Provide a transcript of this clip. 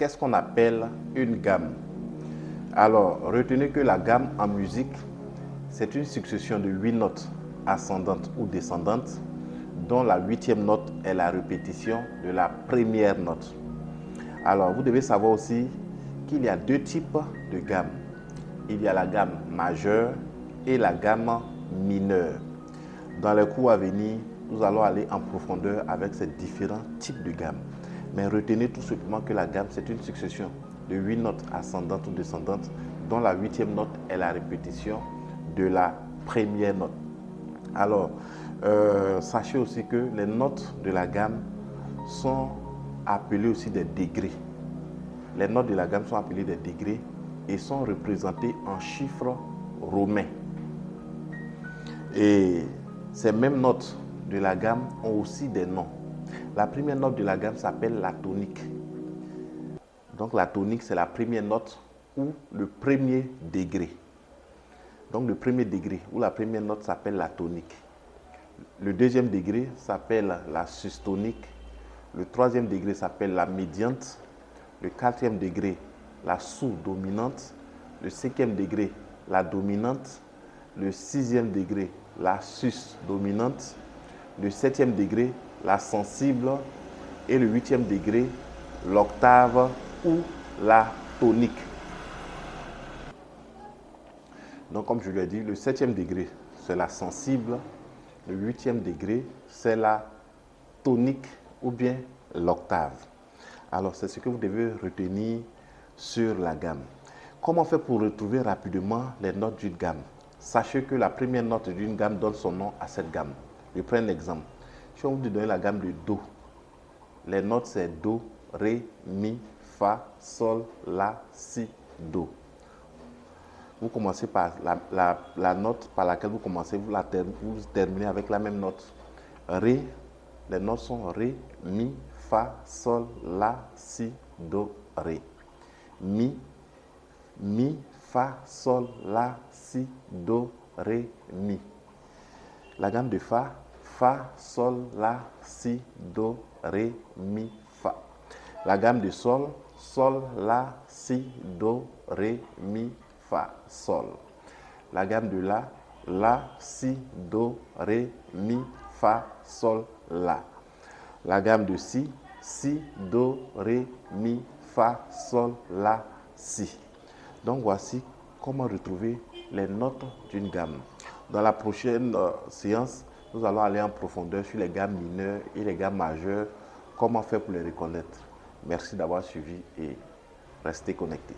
qu'est-ce qu'on appelle une gamme? Alors, retenez que la gamme en musique, c'est une succession de 8 notes ascendantes ou descendantes, dont la 8e note est la répétition de la première note. Alors, vous devez savoir aussi qu'il y a 2 types de gammes. Il y a la gamme majeure et la gamme mineure. Dans les cours à venir, nous allons aller en profondeur avec ces différents types de gammes. Mais retenez tout simplement que la gamme, c'est une succession de 8 notes ascendantes ou descendantes, dont la 8e note est la répétition de la première note. Alors, sachez aussi que les notes de la gamme sont appelées aussi des degrés. Les notes de la gamme sont appelées des degrés et sont représentées en chiffres romains. Et ces mêmes notes de la gamme ont aussi des noms. La première note de la gamme s'appelle la tonique. Donc la tonique, c'est la première note ou le premier degré. Donc le premier degré ou la première note s'appelle la tonique. Le deuxième degré s'appelle la sustonique. Le troisième degré s'appelle la médiante. Le quatrième degré, la sous-dominante. Le cinquième degré, la dominante. Le sixième degré, la sus-dominante. Le septième degré, la sensible. Et le huitième degré, l'octave ou la tonique. Donc, comme je l'ai dit, le septième degré, c'est la sensible. Le huitième degré, c'est la tonique ou bien l'octave. Alors, c'est ce que vous devez retenir sur la gamme. Comment faire pour retrouver rapidement les notes d'une gamme? Sachez que la première note d'une gamme donne son nom à cette gamme. Je prends un exemple. Si on vous donne la gamme de Do, les notes c'est Do, Ré, Mi, Fa, Sol, La, Si, Do. Vous commencez par la note par laquelle vous commencez, vous terminez avec la même note. Ré, les notes sont Ré, Mi, Fa, Sol, La, Si, Do, Ré. Mi, Fa, Sol, La, Si, Do, Ré, Mi. La gamme de Fa, Fa, Sol, La, Si, Do, Ré, Mi, Fa. La gamme de Sol, Sol, La, Si, Do, Ré, Mi, Fa, Sol. La gamme de La, Si, Do, Ré, Mi, Fa, Sol, La. La gamme de Si, Do, Ré, Mi, Fa, Sol, La, Si. Donc voici comment retrouver les notes d'une gamme. Dans la prochaine séance, nous allons aller en profondeur sur les gammes mineures et les gammes majeures, comment faire pour les reconnaître. Merci d'avoir suivi et restez connectés.